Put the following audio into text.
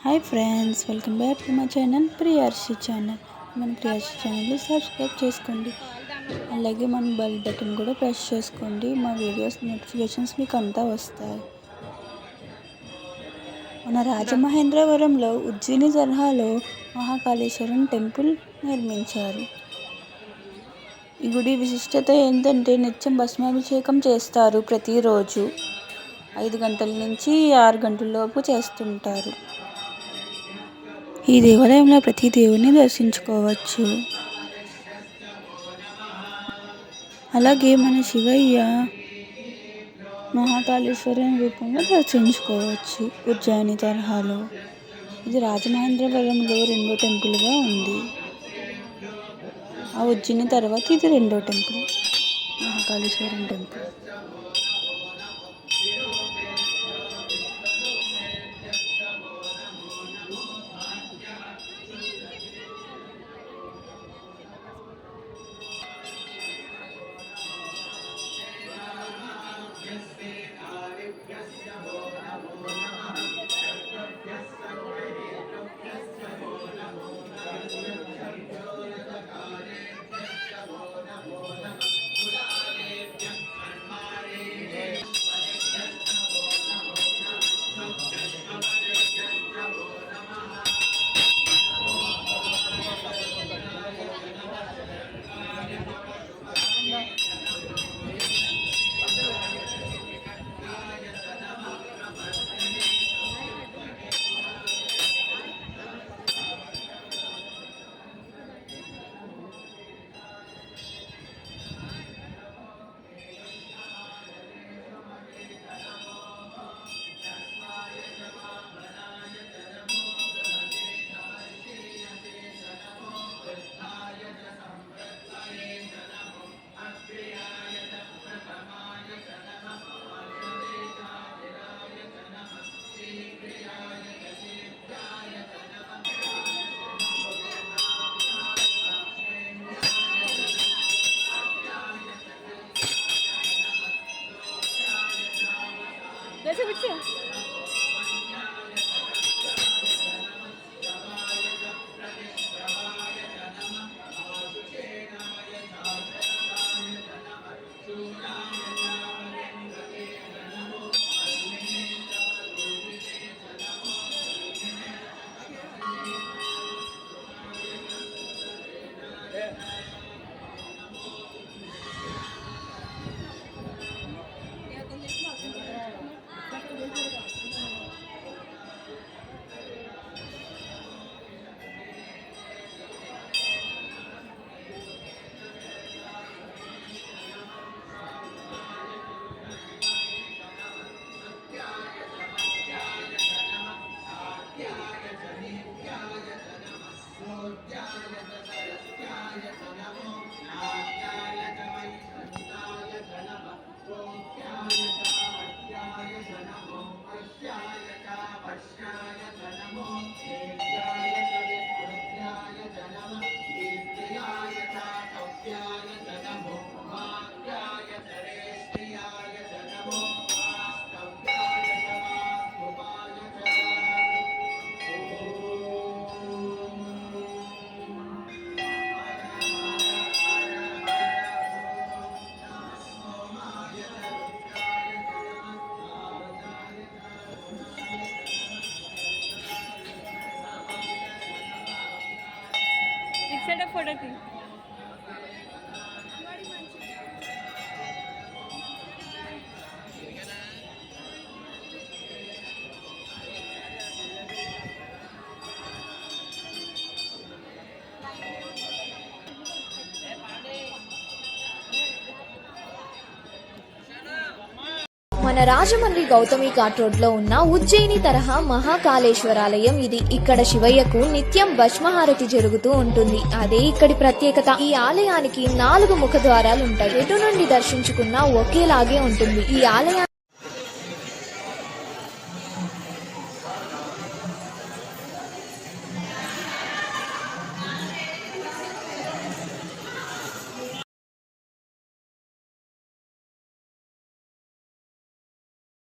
Hi friends, welcome back to my channel Priyarshi channel. మన ప్రియార్షి ఛానల్ని subscribe చేసుకోండి, అలాగే మన బెల్ బటన్ కూడా ప్రెస్ చేసుకోండి. మా వీడియోస్ నోటిఫికేషన్స్ మీకు అంతా వస్తాయి. మన రాజమహేంద్రవరంలో ఉజ్జయిని తరహాలో మహాకాళేశ్వరం టెంపుల్ నిర్మించారు. ఈ గుడి విశిష్టత ఏంటంటే నిత్యం భస్మాభిషేకం చేస్తారు. ప్రతిరోజు 5 గంటల నుంచి 6 గంటల లోపు చేస్తుంటారు. ఈ దేవాలయంలో ప్రతి దేవుని దర్శించుకోవచ్చు. అలాగే మన శివయ్య మహాకాళేశ్వరం రూపంలో దర్శించుకోవచ్చు ఉజ్జయిని తరహాలో. ఇది రాజమహేంద్రవరంలో 2వ టెంపుల్గా ఉంది. ఆ ఉజ్జయిని తర్వాత ఇది 2వ టెంపుల్, మహాకాళేశ్వరం టెంపుల్. कैसे बच्चे सेटअप फोटो थी మన రాజమండ్రి గౌతమి ఘాట్ రోడ్ లో ఉన్న ఉజ్జయిని తరహా మహాకాళేశ్వరాలయం ఇది. ఇక్కడ శివయ్యకు నిత్యం భస్మహారతి జరుగుతూ ఉంటుంది. అదే ఇక్కడి ప్రత్యేకత. ఈ ఆలయానికి 4 ముఖద్వారాలు ఉంటాయి. ఎటు నుండి దర్శించుకున్నా ఒకేలాగే ఉంటుంది. ఈ ఆలయానికి